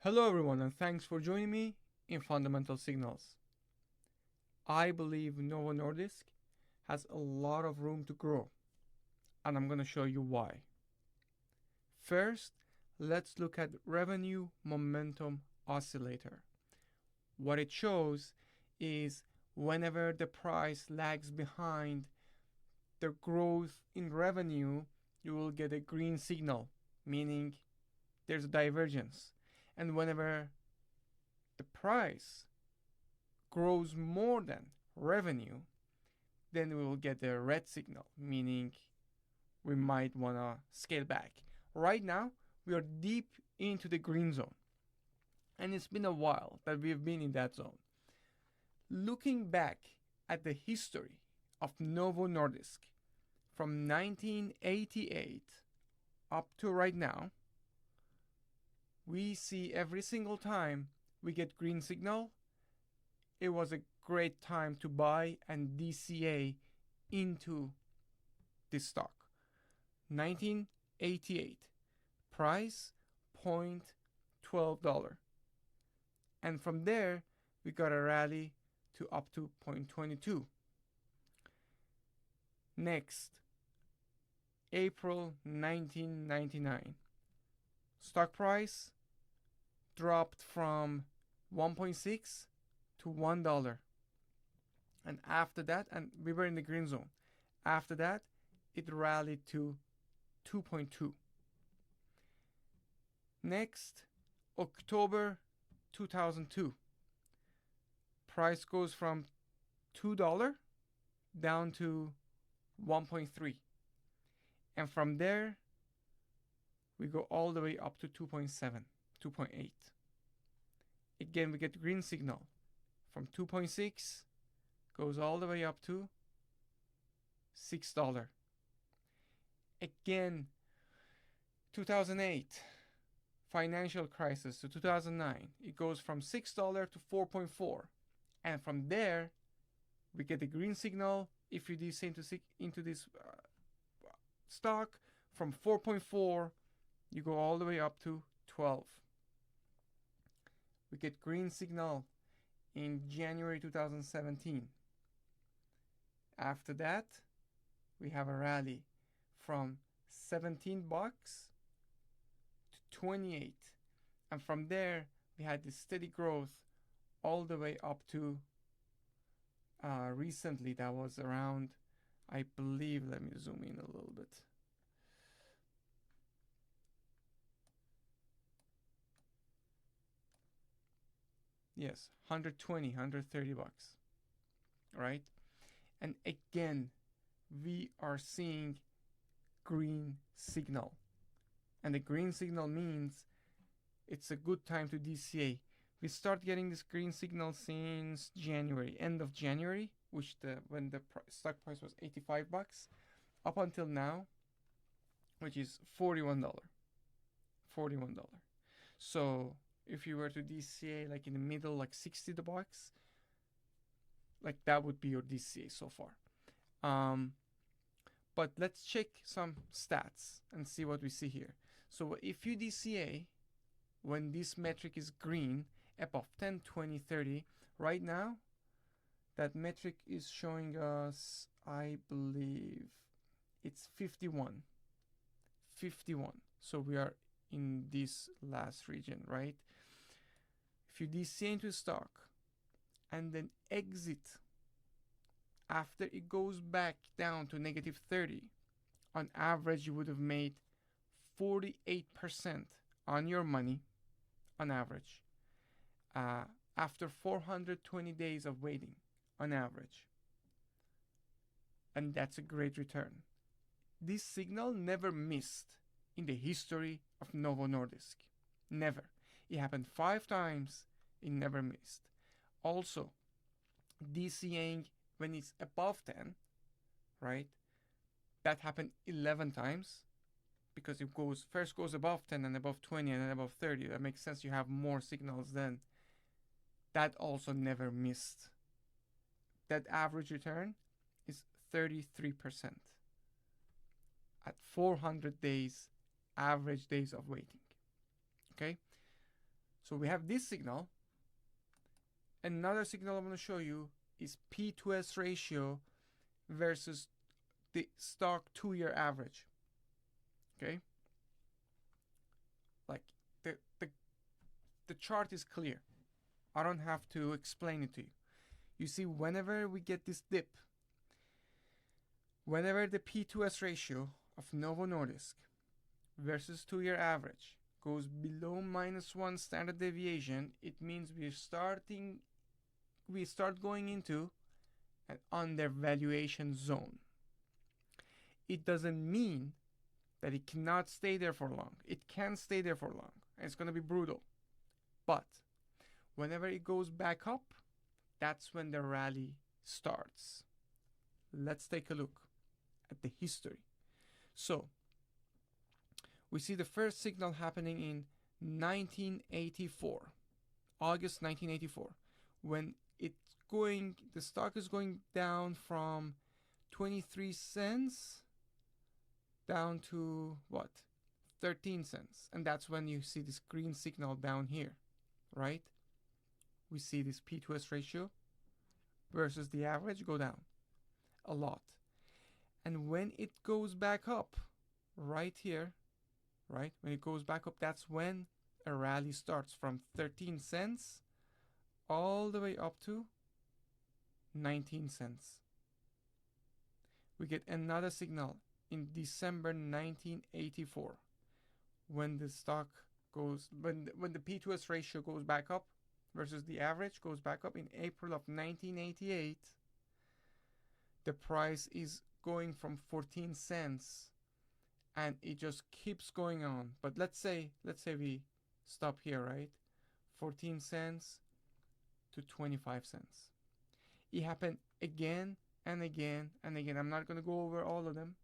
Hello everyone and thanks for joining me in Fundamental Signals. I believe Novo Nordisk has a lot of room to grow and I'm going to show you why. First, let's look at revenue momentum oscillator. What it shows is whenever the price lags behind the growth in revenue, you will get a green signal, meaning there's a divergence. And whenever the price grows more than revenue, then we will get the red signal, meaning we might want to scale back. Right now, we are deep into the green zone, and it's been a while that we've been in that zone. Looking back at the history of Novo Nordisk from 1988 up to right now, we see every single time we get green signal, it was a great time to buy and DCA into this stock. 1988, price $0.12. And from there, we got a rally to up to $0.22. Next, April 1999, stock price dropped from 1.6 to $1. And after that, and we were in the green zone. After that, it rallied to 2.2. Next, October 2002, price goes from $2 down to 1.3. And from there, we go all the way up to 2.7, 2.8. Again, we get green signal from 2.6 goes all the way up to $6. Again, 2008 financial crisis to 2009, it goes from $6 to 4.4, and from there we get the green signal. If you descend into this stock from 4.4, you go all the way up to 12. We get green signal in January 2017. After that, we have a rally from $17 to 28. And from there, we had this steady growth all the way up to recently, that was around, I believe, let me zoom in a little bit. Yes, 120, 130 bucks, right? And again, we are seeing green signal. And the green signal means it's a good time to DCA. We start getting this green signal since January, end of January, which when the stock price was 85 bucks, up until now, which is $41. $41. So if you were to DCA like in the middle, like 60 bucks, like that would be your DCA so far. But let's check some stats and see what we see here. So if you DCA when this metric is green, above 10, 20, 30, right now that metric is showing us, I believe it's 51. So we are in this last region, right? If you DCA into stock and then exit after it goes back down to negative 30, on average you would have made 48% on your money on average after 420 days of waiting on average. And that's a great return. This signal never missed in the history of Novo Nordisk. Never. It happened 5 times. It never missed. Also, DCAing when it's above 10, right? That happened 11 times because it first goes above 10 and above 20 and then above 30. That makes sense. You have more signals then. That also never missed. That average return is 33% at 400 days, average days of waiting. Okay? So we have this signal. Another signal I'm going to show you is P to S ratio versus the stock 2-year average. Okay? Like the chart is clear. I don't have to explain it to you. You see, whenever we get this dip, whenever the P to S ratio of Novo Nordisk versus 2-year average goes below -1 standard deviation, it means we start going into an undervaluation zone. It doesn't mean that it cannot stay there for long. It can stay there for long, and it's going to be brutal. But whenever it goes back up, that's when the rally starts. Let's take a look at the history. So we see the first signal happening in 1984, August 1984, when the stock is going down from 23 cents down to what? 13 cents. And that's when you see this green signal down here, right? We see this P to S ratio versus the average go down a lot. And when it goes back up, right here, right? When it goes back up, that's when a rally starts from 13 cents all the way up to 19 cents. We get another signal in December 1984 when the stock goes, when the P to S ratio goes back up versus the average goes back up. In April of 1988, the price is going from 14 cents and it just keeps going on. But let's say we stop here, right? 14 cents to 25 cents. It happened again and again and again. I'm not going to go over all of them,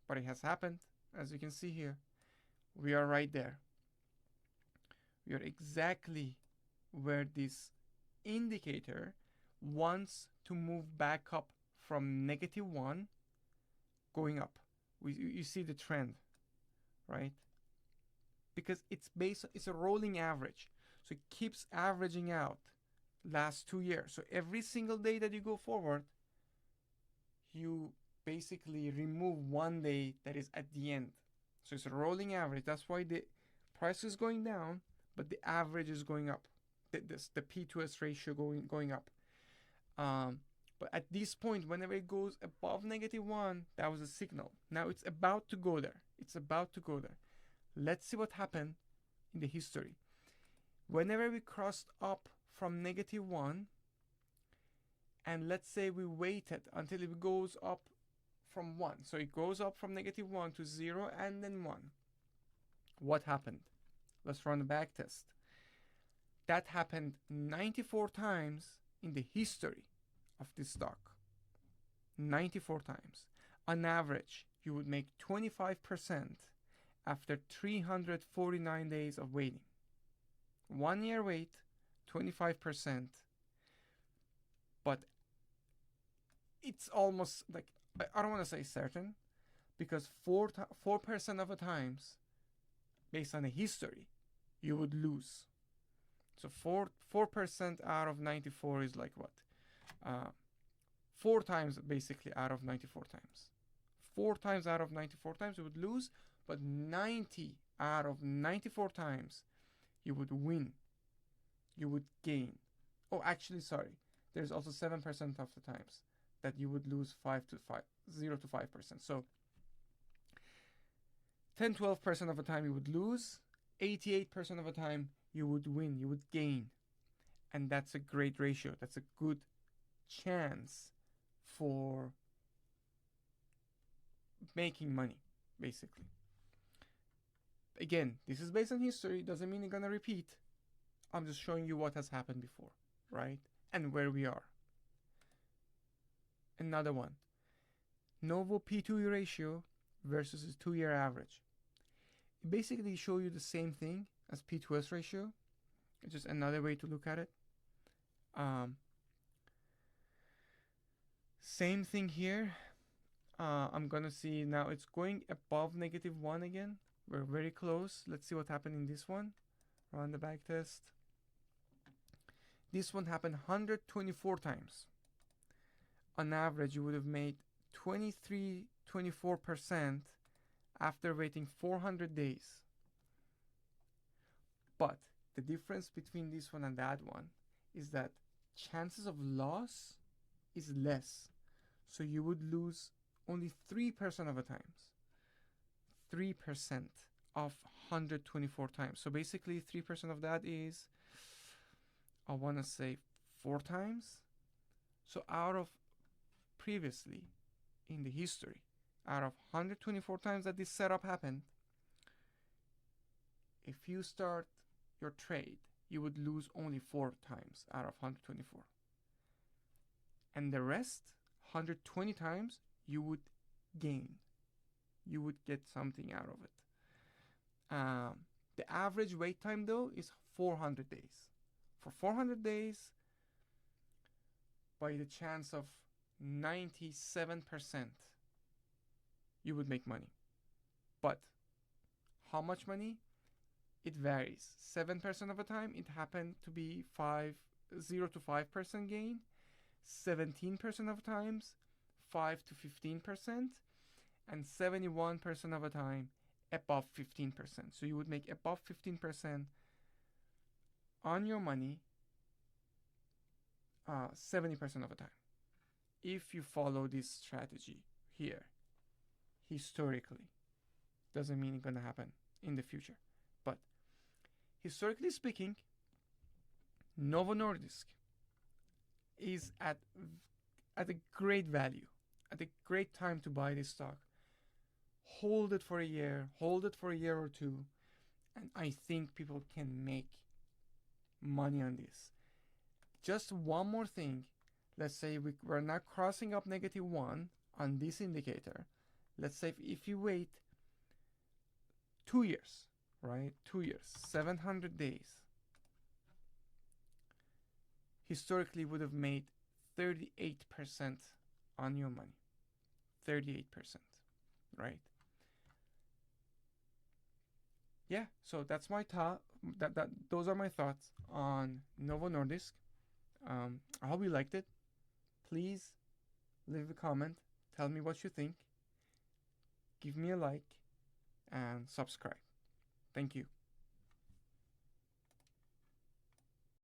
but it has happened. As you can see here, we are right there. We are exactly where this indicator wants to move back up from -1 going up. You see the trend, right? Because it's a rolling average. So it keeps averaging out last 2 years. So every single day that you go forward, you basically remove 1 day that is at the end. So it's a rolling average. That's why the price is going down, but the average is going up. The P to S ratio going up. But at this point, whenever it goes above -1, that was a signal. Now it's about to go there. It's about to go there. Let's see what happened in the history. Whenever we crossed up from -1, and let's say we waited until it goes up from 1. So it goes up from -1 to 0 and then 1. What happened? Let's run the back test. That happened 94 times in the history of this stock. 94 times. On average, you would make 25% after 349 days of waiting. 1 year wait, 25%. But it's almost like, I don't want to say certain, because 4% of the times, based on the history, you would lose. So 4% out of 94 is like what? 4 times basically out of 94 times. 4 times out of 94 times you would lose, but 90 out of 94 times you would win. You would gain. Oh, actually, sorry. There's also 7% of the times that you would lose 0 to 5%. So 10-12% of the time you would lose, 88% of the time you would win, you would gain. And that's a great ratio. That's a good chance for making money, basically. Again, this is based on history. Doesn't mean it's gonna repeat. I'm just showing you what has happened before, right? And where we are. Another one. Novo P2E ratio versus its 2-year average. It basically shows you the same thing as P2S ratio. It's just another way to look at it. Same thing here. I'm gonna see now it's going above -1 again. We're very close. Let's see what happened in this one. Run the back test. This one happened 124 times. On average, you would have made 24% after waiting 400 days. But the difference between this one and that one is that chances of loss is less. So you would lose only 3% of the times. 3% of 124 times. So basically 3% of that is, I want to say 4 times. So out of previously in the history, out of 124 times that this setup happened, if you start your trade, you would lose only 4 times out of 124. And the rest, 120 times, you would gain. You would get something out of it. The average wait time, though, is 400 days. For 400 days, by the chance of 97%, you would make money. But how much money? It varies. 7% of the time, it happened to be 0 to 5% gain. 17% of times, 5 to 15%. And 71% of the time, above 15%. So you would make above 15% on your money 70% of the time. If you follow this strategy here, historically, doesn't mean it's gonna happen in the future. But historically speaking, Novo Nordisk is at a great value, at a great time to buy this stock. Hold it for a year, hold it for a year or two, and I think people can make money on this. Just one more thing. Let's say we're now crossing up -1 on this indicator. Let's say if you wait 2 years, right? 2 years, 700 days, historically would have made 38% on your money. 38%, right? Yeah, so that's my those are my thoughts on Novo Nordisk. I hope you liked it. Please leave a comment, tell me what you think, give me a like, and subscribe. Thank you.